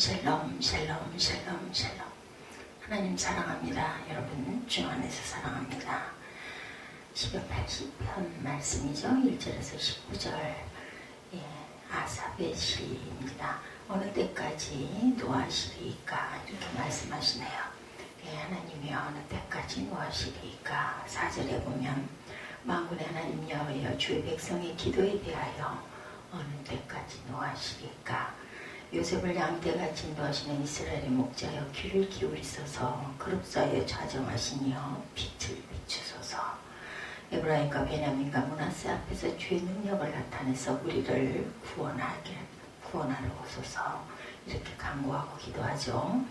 샬롬 샬롬 샬롬 샬롬. 하나님 사랑합니다. 여러분 주 안에서 사랑합니다. 시편 80편 말씀이죠. 1절에서 19절. 아삽의 시입니다. 어느 때까지 노하시리까 이렇게 말씀하시네요. 하나님이 어느 때까지 노하시리까. 4절에 보면 만군의 하나님 여호와여 주의 백성의 기도에 대하여 어느 때까지 노하시리까. 요셉을 양떼같이 인도하시는 이스라엘의 목자여 귀를 기울이소서. 그룹사에 좌정하시니여 빛을 비추소서. 에브라임과 베냐민과 므낫세 앞에서 주의 능력을 나타내서 우리를 구원하러 오소서. 이렇게 간구하고 기도하죠.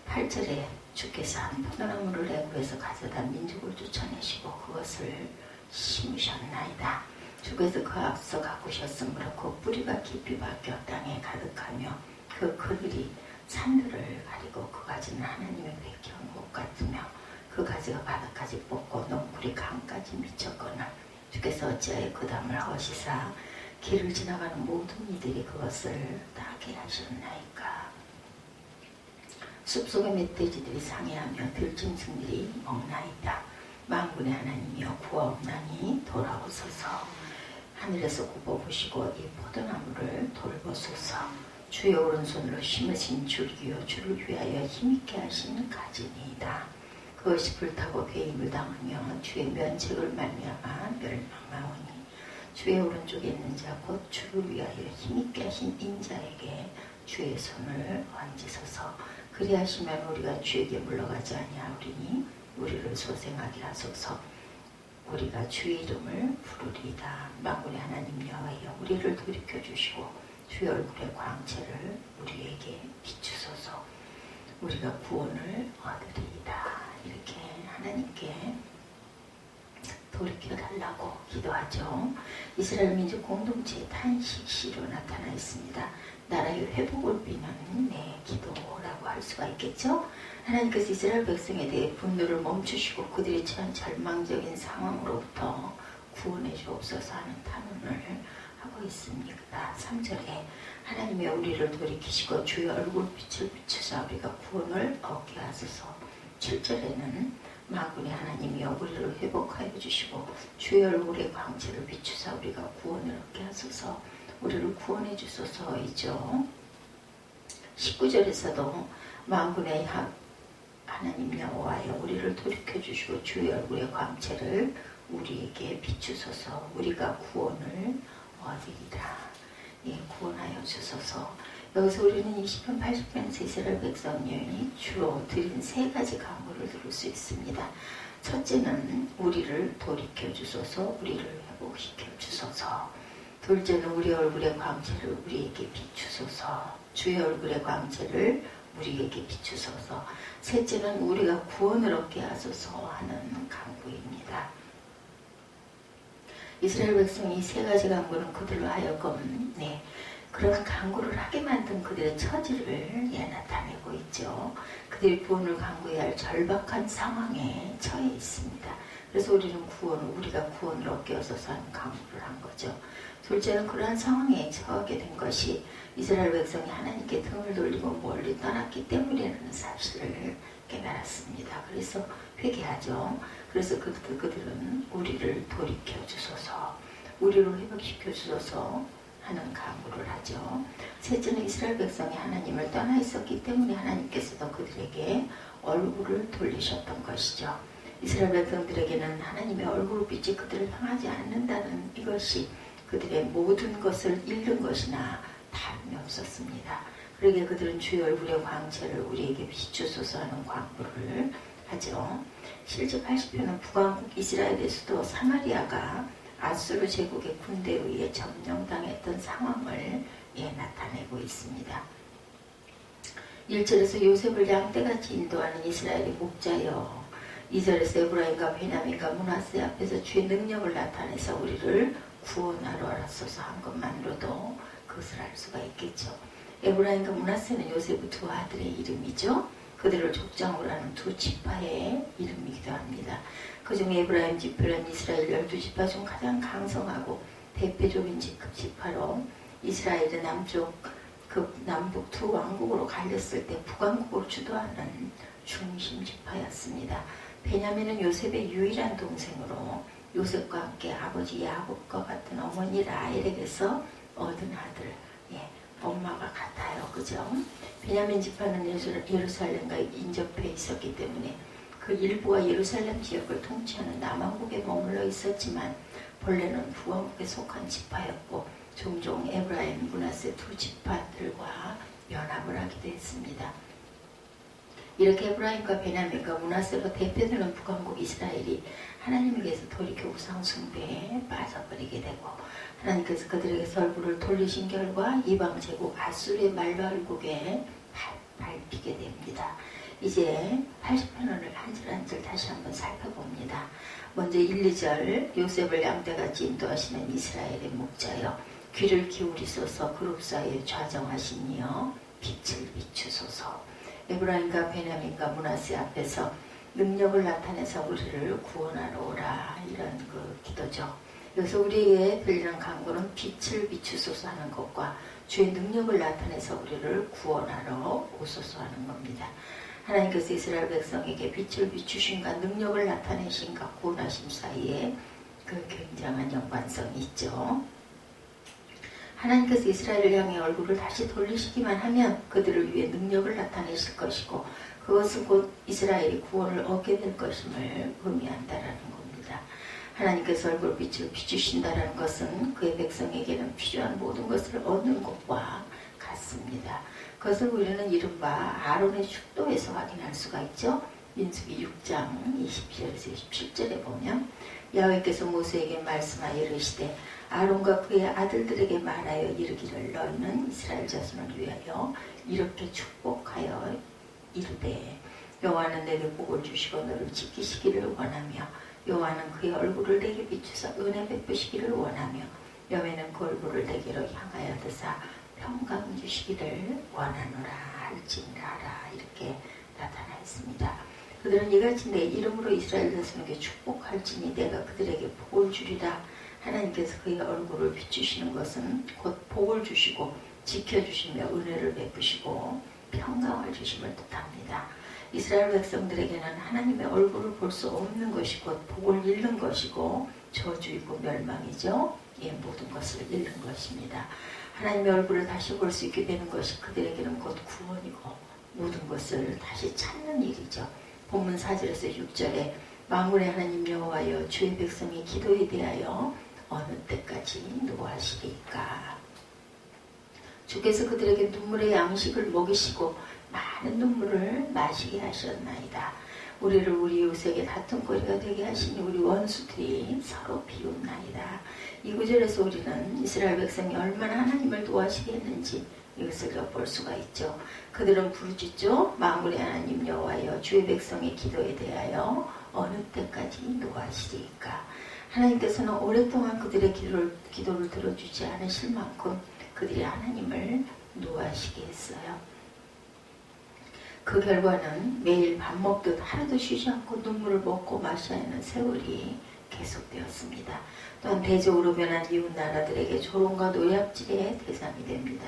8절에 주께서 한 포도나무를 애굽에서 가져다 민족을 쫓아내시고 그것을 심으셨나이다. 주께서 그 앞서 가꾸셨으므로 그 뿌리가 깊이 박혀 땅에 가득하며 그 그늘이 산들을 가리고 그 가지는 하나님의 백향 목 같으며 그 가지가 바닥까지 뻗고 농풀이 강까지 미쳤거늘 주께서 어찌하여 그 담을 허시사 길을 지나가는 모든 이들이 그것을 따게 하셨나이까. 숲속의 멧돼지들이 상해하며 들짐승들이 먹나이다. 만군의 하나님이여 구하옵나니 돌아오소서. 하늘에서 굽어보시고 이 포도나무를 돌보소서. 주의 오른손으로 심으신 줄기요 주를 위하여 힘있게 하신 가지니이다. 그것이 불타고 배임을 당하며 주의 면책을 말미암아 멸망하오니 주의 오른쪽에 있는 자 곧 주를 위하여 힘있게 하신 인자에게 주의 손을 얹으소서. 그리하시면 우리가 주에게 물러가지 아니하오리니 우리를 소생하게 하소서. 우리가 주의 이름을 부르리이다. 만군의 하나님 여호와여 우리를 돌이켜 주시고 주의 얼굴의 광채를 우리에게 비추소서. 우리가 구원을 얻으리이다. 이렇게 하나님께 돌이켜달라고 기도하죠. 이스라엘 민족 공동체의 탄식시로 나타나 있습니다. 나라의 회복을 비는 내 기도라고 할 수가 있겠죠. 하나님께서 이스라엘 백성에 대해 분노를 멈추시고 그들이 처한 절망적인 상황으로부터 구원해 주옵소서 하는 탄원을 하고 있습니다. 3절에 하나님의 우리를 돌이키시고 주의 얼굴빛을 비추사 우리가 구원을 얻게 하소서. 7절에는 만군의 하나님이여 우리를 회복하여 주시고 주의 얼굴의 광채를 비추사 우리가 구원을 얻게 하소서. 우리를 구원해 주소서이죠. 19절에서도 만군의 하나님 여호와여 우리를 돌이켜 주시고 주의 얼굴의 광채를 우리에게 비추소서. 우리가 구원을 얻으리라. 구원하여 주소서. 여기서 우리는 20편 80편에서 이스라엘 백성이 주로 드린 세 가지 간구를 들을 수 있습니다. 첫째는 우리를 돌이켜 주소서. 우리를 회복시켜 주소서. 둘째는 우리 얼굴의 광채를 우리에게 비추소서. 주의 얼굴의 광채를 우리에게 비추소서. 셋째는 우리가 구원을 얻게 하소서 하는 간구입니다. 이스라엘 백성이 세 가지 간구는 그들로 하여금 그런 간구를 하게 만든 그들의 처지를 나타내고 있죠. 그들이 구원을 간구해야 할 절박한 상황에 처해 있습니다. 그래서 우리가 구원을 얻게 하소서 하는 간구를 한 거죠. 둘째는 그러한 상황에 처하게 된 것이 이스라엘 백성이 하나님께 등을 돌리고 멀리 떠났기 때문이라는 사실을 깨달았습니다. 그래서 회개하죠. 그래서 그들은 우리를 돌이켜 주소서, 우리를 회복시켜 주소서 하는 간구를 하죠. 셋째는 이스라엘 백성이 하나님을 떠나 있었기 때문에 하나님께서도 그들에게 얼굴을 돌리셨던 것이죠. 이스라엘 백성들에게는 하나님의 얼굴빛이 그들을 향하지 않는다는 이것이 그들의 모든 것을 잃는 것이나 다름이 없었습니다. 그러기에 그들은 주의 얼굴의 광채를 우리에게 비추소서 하는 광고를 하죠. 실제 80편은 북왕국 이스라엘의 수도 사마리아가 아수르 제국의 군대에 의해 점령당했던 상황을 나타내고 있습니다. 1절에서 요셉을 양떼같이 인도하는 이스라엘의 목자여, 2절에서 에브라임과 베냐민과 므낫세 앞에서 주의 능력을 나타내서 우리를 구원하러 왔소서 한 것만으로도 그것을 알 수가 있겠죠. 에브라임과 므낫세는 요셉의 두 아들의 이름이죠. 그들을 족장으로 하는 두 지파의 이름이기도 합니다. 그중 에브라임 지파는 이스라엘 12지파 중 가장 강성하고 대표적인 지파로 이스라엘의 남쪽 그 남북 두 왕국으로 갈렸을 때 북왕국을 주도하는 중심 지파였습니다. 베냐민은 요셉의 유일한 동생으로 요셉과 함께 아버지 야곱과 같은 어머니 라헬에게서 얻은 아들, 엄마가 같아요. 그죠? 베냐민 지파는 예루살렘과 인접해 있었기 때문에 그 일부가 예루살렘 지역을 통치하는 남왕국에 머물러 있었지만 본래는 북왕국에 속한 지파였고 종종 에브라임, 므낫세 두 지파들과 연합을 하기도 했습니다. 이렇게 에브라임과 베냐민과 므낫세로 대표되는 북왕국 이스라엘이 하나님에게서 돌이켜 우상 숭배에 빠져버리게 되고 하나님께서 그들에게서 얼굴을 돌리신 결과 이방 제국 아수르의 말발국에 밟히게 됩니다. 이제 80편을 한 절 한 절 다시 한번 살펴봅니다. 먼저 1, 2절 요셉을 양떼같이 인도하시는 이스라엘의 목자여 귀를 기울이소서 그룹 사이에 좌정하시니여 빛을 비추소서. 에브라임과 베냐민과 므낫세 앞에서 능력을 나타내서 우리를 구원하러 오라, 이런 그 기도죠. 여기서 우리에게 들리는 간구는 빛을 비추소서 하는 것과 주의 능력을 나타내서 우리를 구원하러 오소서 하는 겁니다. 하나님께서 이스라엘 백성에게 빛을 비추신가 능력을 나타내신가 구원하심 사이에 그 굉장한 연관성이 있죠. 하나님께서 이스라엘을 향해 얼굴을 다시 돌리시기만 하면 그들을 위해 능력을 나타내실 것이고 그것은 곧 이스라엘이 구원을 얻게 될 것임을 의미한다라는 겁니다. 하나님께서 얼굴빛을 비추신다라는 것은 그의 백성에게는 필요한 모든 것을 얻는 것과 같습니다. 그것을 우리는 이른바 아론의 축도에서 확인할 수가 있죠. 민수기 6장 20절에서 27절에 보면 여호와께서 모세에게 말씀하여 이르시되 아론과 그의 아들들에게 말하여 이르기를 너희는 이스라엘 자손을 위하여 이렇게 축복하여 이르되 여호와는 내게 복을 주시고 너를 지키시기를 원하며 여호와는 그의 얼굴을 내게 비추사 은혜 베푸시기를 원하며 여호와는 그 얼굴을 내게로 향하여 드사 평강 주시기를 원하노라 할지니라 이렇게 나타나 있습니다. 그들은 이같이 내 이름으로 이스라엘 자손에게 축복할지니 내가 그들에게 복을 주리라. 하나님께서 그의 얼굴을 비추시는 것은 곧 복을 주시고 지켜주시며 은혜를 베푸시고 평강을 주심을 뜻합니다. 이스라엘 백성들에게는 하나님의 얼굴을 볼 수 없는 것이 곧 복을 잃는 것이고 저주이고 멸망이죠. 모든 것을 잃는 것입니다. 하나님의 얼굴을 다시 볼 수 있게 되는 것이 그들에게는 곧 구원이고 모든 것을 다시 찾는 일이죠. 본문 4절에서 6절에 만군의 하나님 여호와여 주의 백성의 기도에 대하여 어느 때까지 노하시리까. 주께서 그들에게 눈물의 양식을 먹이시고 많은 눈물을 마시게 하셨나이다. 우리를 우리 이웃에게 다툼거리가 되게 하시니 우리 원수들이 서로 비웃나이다. 이 구절에서 우리는 이스라엘 백성이 얼마나 하나님을 도와시게 했는지 이것을 엿볼 수가 있죠. 그들은 부르짖죠. 만군의 하나님 여호와여 주의 백성의 기도에 대하여 어느 때까지 노하시리까. 하나님께서는 오랫동안 그들의 기도를 들어주지 않으실 만큼 그들이 하나님을 노하시게 했어요. 그 결과는 매일 밥 먹듯 하루도 쉬지 않고 눈물을 먹고 마셔야 하는 세월이 계속되었습니다. 또한 대적으로 변한 이웃 나라들에게 조롱과 노략질의 대상이 됩니다.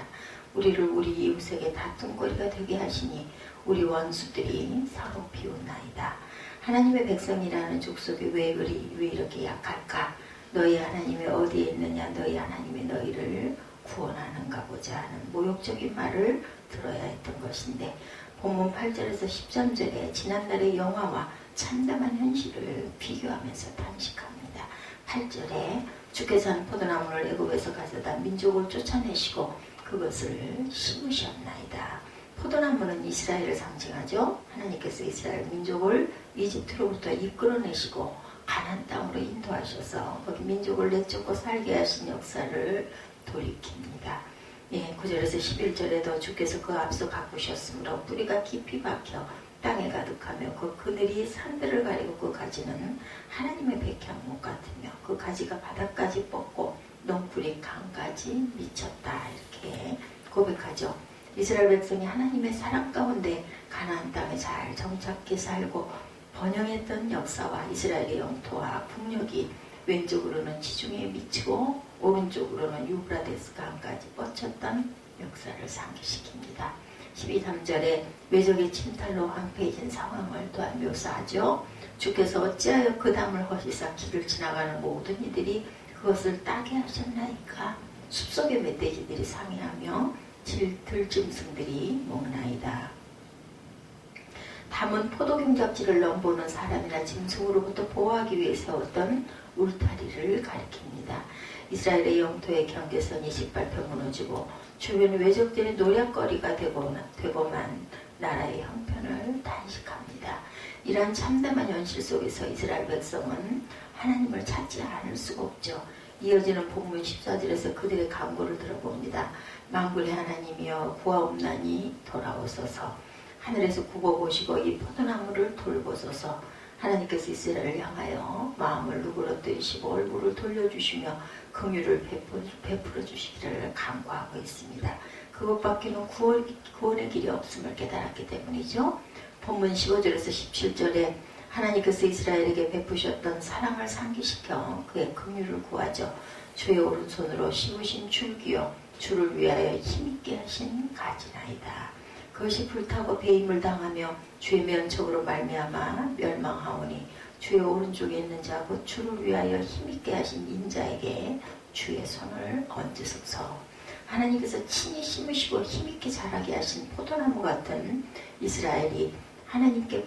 우리를 우리 이웃에게 다툼거리가 되게 하시니 우리 원수들이 서로 비웃나이다. 하나님의 백성이라는 족속이 왜 이렇게 약할까? 너희 하나님이 어디에 있느냐? 너희 하나님이 너희를 구원하는가 보자 하는 모욕적인 말을 들어야 했던 것인데 본문 8절에서 13절에 지난날의 영화와 참담한 현실을 비교하면서 탄식합니다. 8절에 주께서 한 포도나무를 애굽에서 가져다 민족을 쫓아내시고 그것을 심으셨나이다. 포도나무는 이스라엘을 상징하죠. 하나님께서 이스라엘 민족을 이집트로부터 이끌어내시고 가나안 땅으로 인도하셔서 거기 민족을 내쫓고 살게 하신 역사를 돌이킵니다. 9절에서 11절에도 주께서 그 앞서 가꾸셨으므로 뿌리가 깊이 박혀 땅에 가득하며 그 그늘이 산들을 가리고 그 가지는 하나님의 백향목 같으며 그 가지가 바닥까지 뻗고 넝쿨이 강까지 미쳤다 이렇게 고백하죠. 이스라엘 백성이 하나님의 사랑 가운데 가나안 땅에 잘 정착해 살고 번영했던 역사와 이스라엘의 영토와 국력이 왼쪽으로는 지중해에 미치고 오른쪽으로는 유브라데스 강까지 뻗쳤던 역사를 상기시킵니다. 12~3절에 외적의 침탈로 황폐해진 상황을 또한 묘사하죠. 주께서 어찌하여 그 담을 허시사 길을 지나가는 모든 이들이 그것을 따게 하셨나이까. 숲속의 멧돼지들이 상해하며 들짐승들이 먹나이다. 담은 포도 경작지를 넘보는 사람이나 짐승으로부터 보호하기 위해 세웠던 울타리를 가리킵니다. 이스라엘의 영토의 경계선이 짓밟혀 무너지고 주변 외적들의 노략거리가 되고만 나라의 형편을 단식합니다. 이러한 참담한 현실 속에서 이스라엘 백성은 하나님을 찾지 않을 수가 없죠. 이어지는 본문 14절에서 그들의 간구를 들어봅니다. 만군의 하나님이여 구하옵나니 돌아오소서. 하늘에서 굽어보시고 이 포도나무를 돌보소서. 하나님께서 이스라엘을 향하여 마음을 누그러뜨리시고 얼굴을 돌려주시며 긍휼을 베풀어 주시기를 간구하고 있습니다. 그것밖에는 구원의 길이 없음을 깨달았기 때문이죠. 본문 15절에서 17절에 하나님께서 이스라엘에게 베푸셨던 사랑을 상기시켜 그의 긍휼을 구하죠. 주의 오른손으로 씌우신 줄기요 주를 위하여 힘있게 하신 가지나이다. 그것이 불타고 배임을 당하며 주의 면척으로 말미암아 멸망하오니 주의 오른쪽에 있는 자 곧 주를 위하여 힘있게 하신 인자에게 주의 손을 얹으소서. 하나님께서 친히 심으시고 힘있게 자라게 하신 포도나무 같은 이스라엘이 하나님께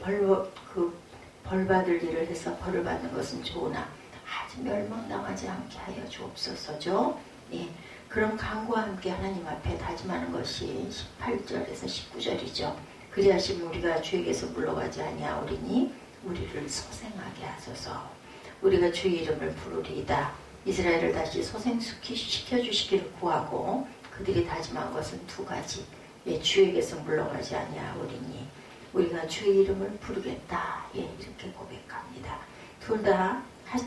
벌받을 일을 해서 벌을 받는 것은 좋으나 아주 멸망당하지 않게 하여 주옵소서죠. 예, 그런 간구와 함께 하나님 앞에 다짐하는 것이 18절에서 19절이죠. 그리하시면 우리가 주에게서 물러가지 아니하오리니 우리를 소생하게 하소서. 우리가 주의 이름을 부르리이다. 이스라엘을 다시 소생시켜주시기를 구하고 그들이 다짐한 것은 두 가지. 예, 주에게서 물러가지 아니하오리니 우리가 주의 이름을 부르겠다. 예, 이렇게 고백합니다. 둘 다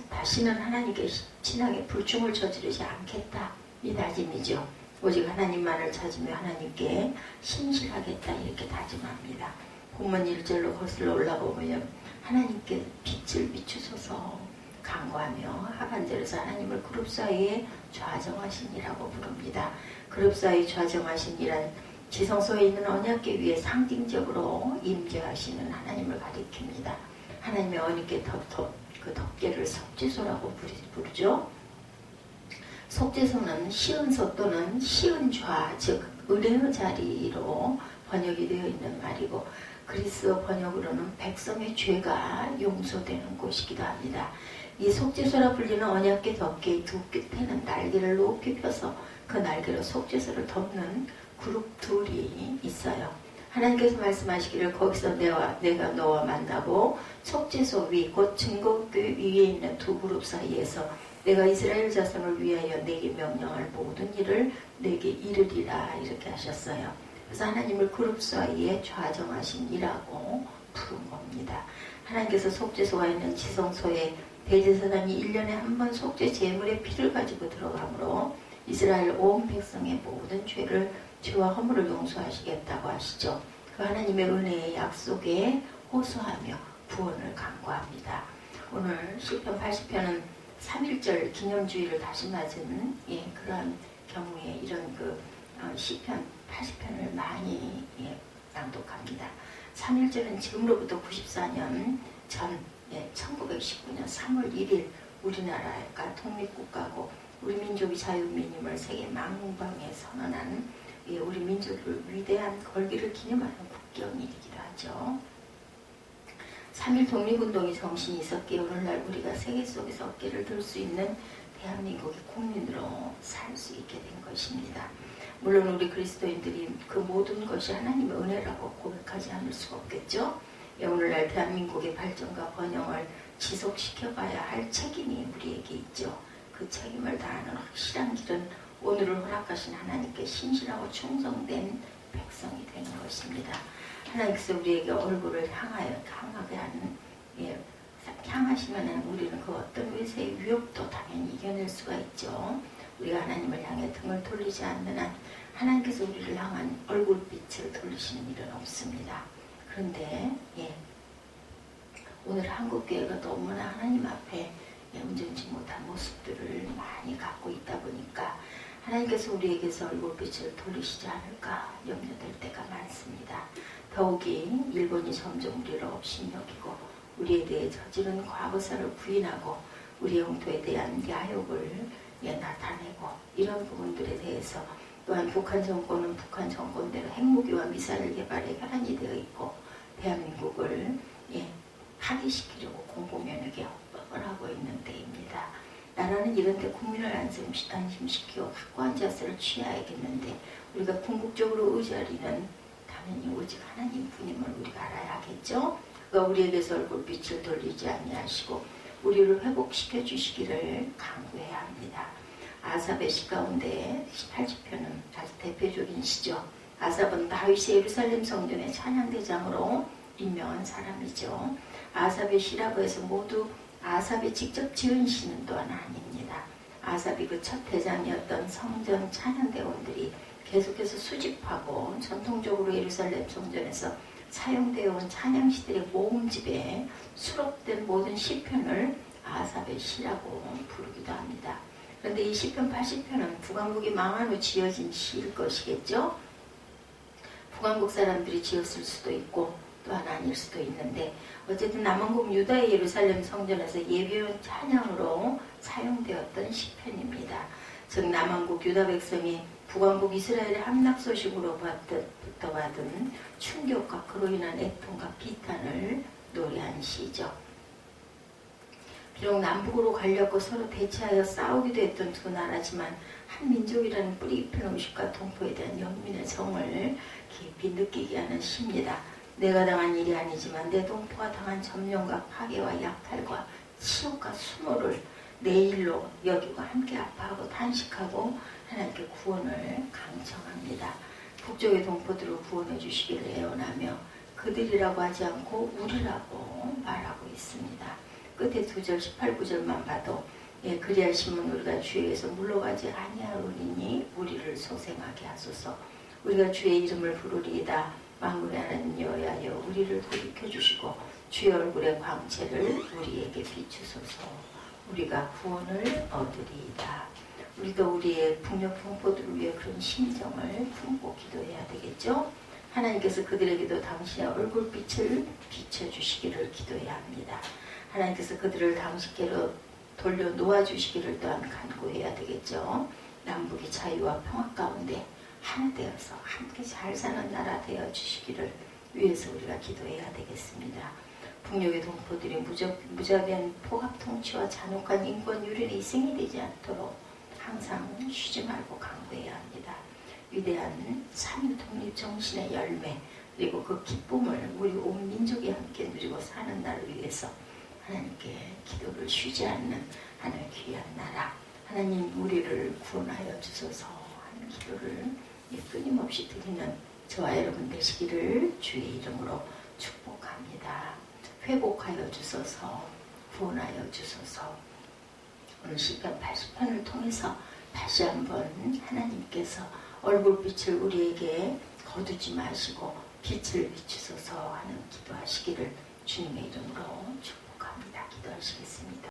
다시는 하나님께 진하게 불충을 저지르지 않겠다. 이 다짐이죠. 오직 하나님만을 찾으며 하나님께 신실하겠다. 이렇게 다짐합니다. 본문 1절로 거슬러 올라보면 하나님께 빛을 비추소서 간구하며 하반절에서 하나님을 그룹 사이에 좌정하시니라고 부릅니다. 그룹 사이 좌정하시니란 지성소에 있는 언약궤 위에 상징적으로 임재하시는 하나님을 가리킵니다. 하나님의 언약궤 그 덮개를 석지소라고 부르죠. 석지소는 시은소 또는 시은좌, 즉 은혜의 자리로 번역이 되어 있는 말이고 그리스어 번역으로는 백성의 죄가 용서되는 곳이기도 합니다. 이 속죄소라 불리는 언약궤 덮개의 두 끝에는 날개를 높이 펴서 그 날개로 속죄소를 덮는 그룹 둘이 있어요. 하나님께서 말씀하시기를 거기서 내가 너와 만나고 속죄소 위 곧 증거궤 위에 있는 두 그룹 사이에서 내가 이스라엘 자손을 위하여 내게 명령할 모든 일을 내게 이르리라 이렇게 하셨어요. 그래서 하나님을 그룹 사이에 좌정하시니라고 부른 겁니다. 하나님께서 속죄소가 있는 지성소에 대제사장이 1년에 한 번 속죄 제물의 피를 가지고 들어가므로 이스라엘 온 백성의 모든 죄와 허물을 용서하시겠다고 하시죠. 그 하나님의 은혜의 약속에 호소하며 구원을 간구합니다. 오늘 시편 80편은 3.1절 기념주의를 다시 맞은 그러한 경우에 이런 시편 80편을 많이 낭독합니다. 3.1절은 지금으로부터 94년 전 1919년 3월 1일 우리나라가 독립국가고 우리 민족이 자유민임을 세계 만방에 선언한 우리 민족을 위대한 걸기를 기념하는 국경일이기도 하죠. 3.1 독립운동의 정신이 있었기에 오늘날 우리가 세계 속에서 어깨를 들 수 있는 대한민국의 국민으로 살 수 있게 된 것입니다. 물론 우리 그리스도인들이 그 모든 것이 하나님의 은혜라고 고백하지 않을 수가 없겠죠. 오늘날 대한민국의 발전과 번영을 지속시켜가야 할 책임이 우리에게 있죠. 그 책임을 다하는 확실한 길은 오늘을 허락하신 하나님께 신실하고 충성된 백성이 되는 것입니다. 하나님께서 우리에게 얼굴을 향하게 하는 향하시면 우리는 그 어떤 외세의 위협도 당연히 이겨낼 수가 있죠. 우리가 하나님을 향해 등을 돌리지 않는 한 하나님께서 우리를 향한 얼굴빛을 돌리시는 일은 없습니다. 그런데 오늘 한국교회가 너무나 하나님 앞에 온전치 못한 모습들을 많이 갖고 있다 보니까 하나님께서 우리에게서 얼굴빛을 돌리시지 않을까 염려될 때가 많습니다. 더욱이 일본이 점점 우리를 업신여기고 우리에 대해 저지른 과거사를 부인하고 우리 영토에 대한 야욕을 나타내고 이런 부분들에 대해서 또한 북한 정권은 북한 정권대로 핵무기와 미사일 개발에 혈안이 되어 있고 대한민국을 파기시키려고 공공연하게 협박을 하고 있는 때입니다. 나라는 이런 데 국민을 안심시키고 확고한 자세를 취해야겠는데 우리가 궁극적으로 의지하리는 당연히 오직 하나님뿐임을 우리가 알아야 하겠죠. 그가 우리에게서 얼굴빛을 돌리지 아니하시고 우리를 회복시켜 주시기를 간구해야 합니다. 아삽의 시 가운데 18시편은 아주 대표적인 시죠. 아삽은 다윗이 예루살렘 성전의 찬양대장으로 임명한 사람이죠. 아삽의 시라고 해서 모두 아삽이 직접 지은 시는 또한 아닙니다. 아삽이 그 첫 대장이었던 성전 찬양대원들이 계속해서 수집하고 전통적으로 예루살렘 성전에서 사용되어 온 찬양시들의 모음집에 수록된 모든 시편을 아삽의 시라고 부르기도 합니다. 그런데 이 시편 80편은 북왕국이 망한 후 지어진 시일 것이겠죠. 북왕국 사람들이 지었을 수도 있고 또한 아닐 수도 있는데 어쨌든 남왕국 유다의 예루살렘 성전에서 예배용 찬양으로 사용되었던 시편입니다. 즉 남왕국 유다 백성이 북왕국 이스라엘의 함락 소식으로부터 받은 충격과 그로 인한 애통과 비탄을 노래한 시죠. 비록 남북으로 갈렸고 서로 대치하여 싸우기도 했던 두 나라지만 한 민족이라는 뿌리 깊은 음식과 동포에 대한 연민의 정을 깊이 느끼게 하는 시입니다. 내가 당한 일이 아니지만 내 동포가 당한 점령과 파괴와 약탈과 치욕과 수모를 내 일로 여기고 함께 아파하고 탄식하고 하나님께 구원을 강청합니다. 북쪽의 동포들을 구원해 주시기를 애원하며 그들이라고 하지 않고 우리라고 말하고 있습니다. 끝에 2절 18, 9절만 봐도 그리하시면 우리가 주에게서 물러가지 아니하오리니 우리를 소생하게 하소서. 우리가 주의 이름을 부르리이다. 만군의 하나님 여호와여 우리를 돌이켜 주시고 주의 얼굴의 광채를 우리에게 비추소서. 우리가 구원을 얻으리이다. 우리도 우리의 북녘 동포들을 위해 그런 심정을 품고 기도해야 되겠죠. 하나님께서 그들에게도 당신의 얼굴빛을 비춰주시기를 기도해야 합니다. 하나님께서 그들을 당신께로 돌려 놓아주시기를 또한 간구해야 되겠죠. 남북이 자유와 평화 가운데 하나 되어서 함께 잘 사는 나라 되어 주시기를 위해서 우리가 기도해야 되겠습니다. 북녘의 동포들이 무자비한 포갑 통치와 잔혹한 인권 유린에 희생이 되지 않도록 항상 쉬지 말고 강구해야 합니다. 위대한 3일 독립 정신의 열매 그리고 그 기쁨을 우리 온 민족이 함께 누리고 사는 날을 위해서 하나님께 기도를 쉬지 않는 하나님의 귀한 나라 하나님 우리를 구원하여 주소서 하는 기도를 끊임없이 드리는 저와 여러분 되시기를 주의 이름으로 축복합니다. 회복하여 주소서 구원하여 주소서. 오늘 시편 80편을 통해서 다시 한번 하나님께서 얼굴빛을 우리에게 거두지 마시고 빛을 비추소서 하는 기도하시기를 주님의 이름으로 축복합니다. 기도하시겠습니다.